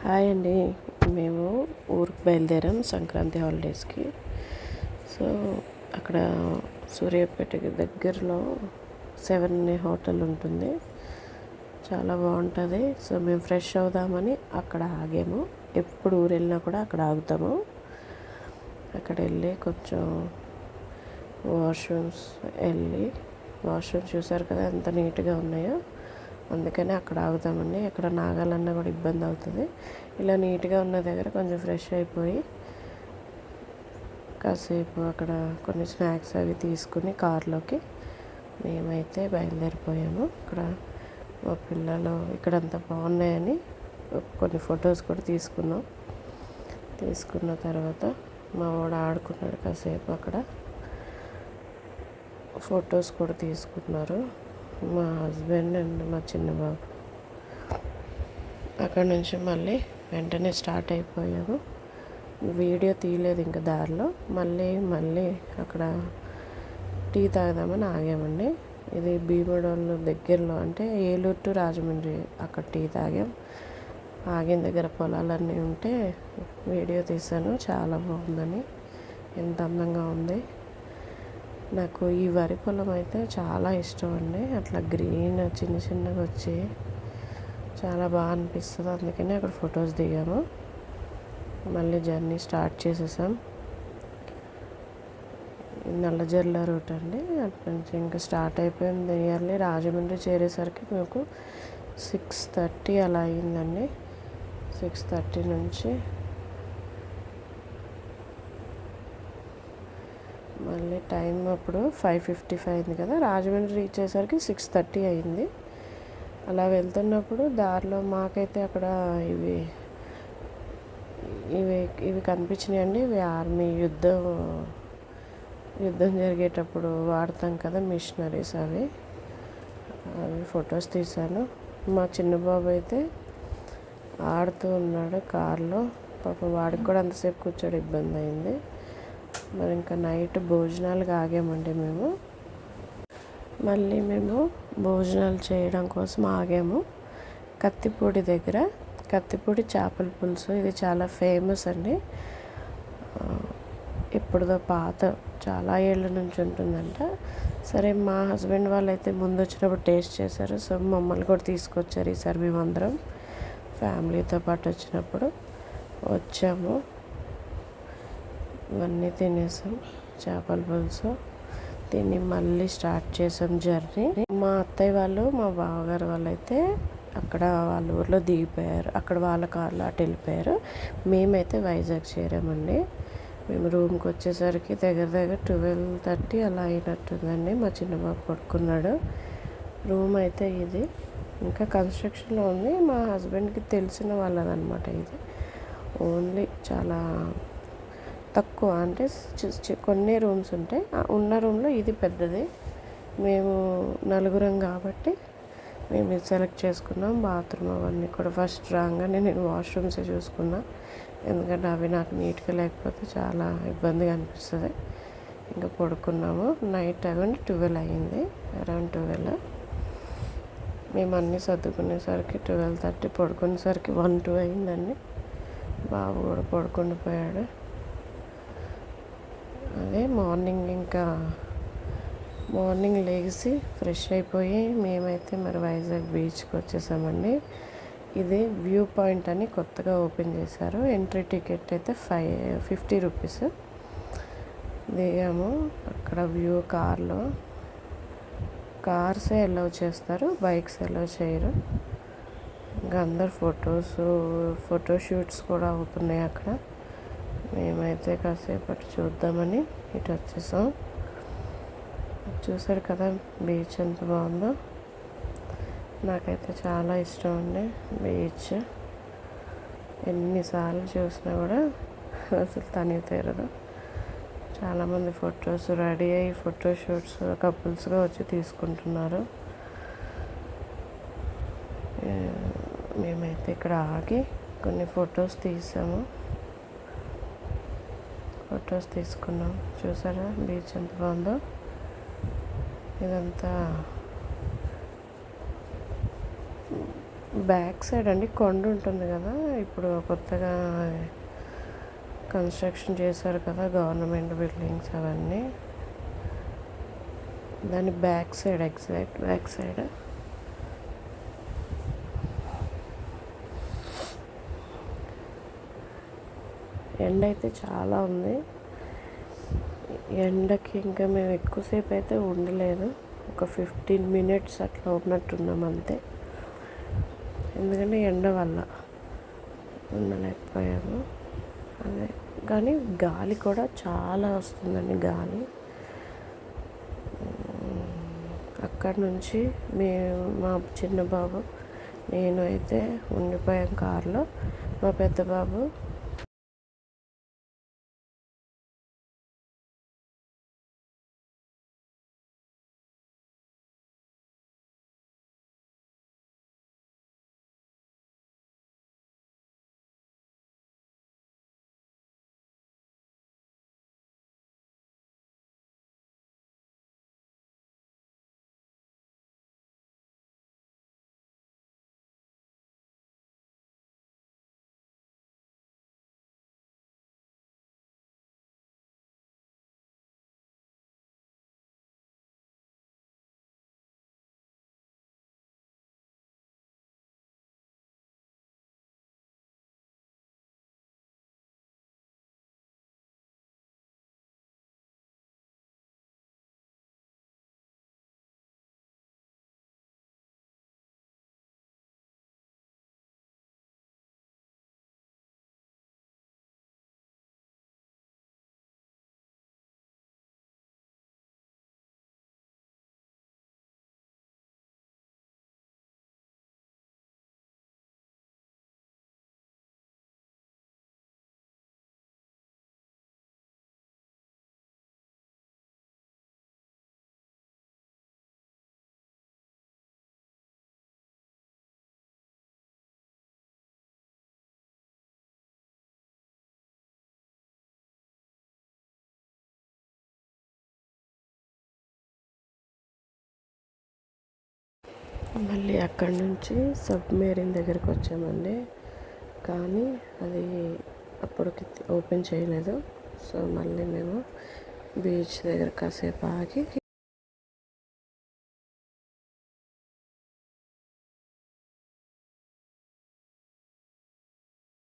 Hi అండి. మేము ఊరికి బయలుదేరాం సంక్రాంతి హాలిడేస్కి. సో అక్కడ సూర్యాపేటకి దగ్గరలో 7 హోటల్ ఉంటుంది. చాలా బాగుంటుంది. సో మేము ఫ్రెష్ అవుదామని అక్కడ ఆగాము. ఎప్పుడు ఊరు వెళ్ళినా కూడా అక్కడ ఆగుతాము. అక్కడ వెళ్ళి కొంచెం వాష్రూమ్స్ చూసారు కదా ఎంత నీట్గా ఉన్నాయో. అందుకని అక్కడ ఆగుతామండి. ఎక్కడ నాగాలన్నా కూడా ఇబ్బంది అవుతుంది. ఇలా నీట్గా ఉన్న దగ్గర కొంచెం ఫ్రెష్ అయిపోయి కాసేపు అక్కడ కొన్ని స్నాక్స్ అవి తీసుకుని కార్లోకి మేమైతే బయలుదేరిపోయాము. ఇక్కడ మా పిల్లలు ఇక్కడంతా బాగున్నాయని కొన్ని ఫొటోస్ కూడా తీసుకున్న తర్వాత మా వాడు ఆడుకున్నాడు కాసేపు. అక్కడ ఫొటోస్ కూడా తీసుకున్నారు మా హస్బెండ్ అండ్ మా చిన్న బాబు. అక్కడ నుంచి మళ్ళీ వెంటనే స్టార్ట్ అయిపోయాము. వీడియో తీయలేదు ఇంకా దారిలో. మళ్ళీ అక్కడ టీ తాగుదామని ఆగామండి. ఇది భీమడోలు దగ్గరలో, అంటే ఏలూరు టు రాజమండ్రి. అక్కడ టీ తాగాం. ఆగిన దగ్గర పొలాలన్నీ ఉంటే వీడియో తీశాను. చాలా బాగుందని, ఎంత అందంగా ఉంది. నాకు ఈ వరి పొలం అయితే చాలా ఇష్టం అండి. అట్లా గ్రీన్ చిన్నగా వచ్చి చాలా బాగా అనిపిస్తుంది. అందుకని అక్కడ ఫొటోస్ దిగాము. మళ్ళీ జర్నీ స్టార్ట్ చేసేసాం. నల్లజర్ల రూట్ అండి. అటు నుంచి ఇంకా స్టార్ట్ అయిపోయింది. నియర్లీ రాజమండ్రి చేరేసరికి మాకు 6:30 అలా అయిందండి. 6:30 నుంచి మళ్ళీ టైం అప్పుడు 5:55 అయింది కదా. రాజమండ్రి రీచ్ అయ్యేసరికి 6:30 అయింది. అలా వెళ్తున్నప్పుడు దారిలో మాకైతే అక్కడ ఇవి కనిపించినాయండి. ఇవి ఆర్మీ యుద్ధం జరిగేటప్పుడు వాడతాం కదా మిషనరీస్. అవి ఫొటోస్ తీశాను. మా చిన్న బాబు అయితే ఆడుతూ ఉన్నాడు కార్లో. పాపం వాడికి కూడా అంతసేపు కూర్చోడు ఇబ్బంది అయింది. మరి ఇంకా నైట్ భోజనాలకు ఆగామండి మేము. మళ్ళీ మేము భోజనాలు చేయడం కోసం ఆగాము కత్తిపూడి దగ్గర. కత్తిపూడి చేపల పులుసు ఇది చాలా ఫేమస్ అండి. ఇప్పుడుదో పాత చాలా ఏళ్ళ నుంచి ఉంటుందంట. సరే మా హస్బెండ్ వాళ్ళు అయితే ముందు వచ్చినప్పుడు టేస్ట్ చేశారు. సో మమ్మల్ని కూడా తీసుకొచ్చారు. ఈసారి మేమందరం ఫ్యామిలీతో పాటు వచ్చినప్పుడు వచ్చాము. ఇవన్నీ తినేసాం. చేపల పులుసు తిని మళ్ళీ స్టార్ట్ చేసాం జర్నీ. మా అత్తయ్య వాళ్ళు మా బావగారు వాళ్ళు అయితే అక్కడ వాళ్ళ ఊర్లో దిగిపోయారు. అక్కడ వాళ్ళ కార్లో అటు వెళ్ళిపోయారు. మేమైతే వైజాగ్ చేరామండి. మేము రూమ్కి వచ్చేసరికి దగ్గర 12:30 అలా అయినట్టుందండి. మా చిన్నబాబు పడుకున్నాడు. రూమ్ అయితే ఇది ఇంకా కన్స్ట్రక్షన్లో ఉంది. మా హస్బెండ్కి తెలిసిన వాళ్ళదనమాట ఇది. ఓన్లీ చాలా తక్కువ, అంటే కొన్ని రూమ్స్ ఉంటాయి. ఉన్న రూమ్లో ఇది పెద్దది. మేము నలుగురం కాబట్టి మేము ఇది సెలెక్ట్ చేసుకున్నాం. బాత్రూమ్ అవన్నీ కూడా ఫస్ట్ రాగానే నేను వాష్రూమ్సే చూసుకున్నా. ఎందుకంటే అవి నాకు నీట్గా లేకపోతే చాలా ఇబ్బందిగా అనిపిస్తుంది. ఇంకా పడుకున్నాము. నైట్ అరౌండ్ 12 అయింది. అరౌండ్ 12 మేము అన్నీ సర్దుకునేసరికి 12:30, పడుకునేసరికి 1-2 అయిందండి. బాబు కూడా పడుకుండిపోయాడు. అదే మార్నింగ్ లేచి ఫ్రెష్ అయిపోయి మేమైతే మరి వైజాగ్ బీచ్కి వచ్చేసామండి. ఇది వ్యూ పాయింట్ అని కొత్తగా ఓపెన్ చేశారు. ఎంట్రీ టికెట్ అయితే 50 రూపీస్. దిగాము. అక్కడ వ్యూ కార్సే అలౌ చేస్తారు, బైక్స్ అలౌ చేయరు. ఇంకా అందరు ఫోటోషూట్స్ కూడా అవుతున్నాయి అక్కడ. మేమైతే కాసేపటి చూద్దామని ఇటు వచ్చేసాం. చూసారు కదా బీచ్ ఎంత బాగుందో. నాకైతే చాలా ఇష్టం అండి బీచ్. ఎన్నిసార్లు చూసినా కూడా అసలు తనివి తీరదు. చాలామంది ఫొటోస్ రెడీ అయ్యి ఫోటోషూట్స్ కపుల్స్గా వచ్చి తీసుకుంటున్నారు. మేమైతే ఇక్కడ ఆగి కొన్ని ఫొటోస్ తీసుకున్నాం. చూసారా బీచ్ ఎంత బాగుందో. ఇదంతా బ్యాక్ సైడ్ అండి కొండ ఉంటుంది కదా, ఇప్పుడు కొత్తగా కన్స్ట్రక్షన్ చేశారు కదా గవర్నమెంట్ బిల్డింగ్స్ అవన్నీ, దాని back side, exact back side. ఎండ అయితే చాలా ఉంది. ఎండకి ఇంకా మేము ఎక్కువసేపు అయితే ఉండలేదు, ఒక 15 minutes అట్లా ఉన్నట్టున్నాం అంతే. ఎందుకంటే ఎండ వల్ల ఉండలేకపోయాము. అదే కానీ గాలి కూడా చాలా వస్తుందండి. గాలి అక్కడి నుంచి మా చిన్న బాబు నేను అయితే ఉండిపోయాం కారులో. మా పెద్ద బాబు మళ్ళీ అక్కడి నుంచి సబ్మెరీన్ దగ్గరికి వచ్చామండి. కానీ అది అప్పటికి ఓపెన్ చేయలేదు. సో మళ్ళీ మేము బీచ్ దగ్గర కాసేపు ఆగి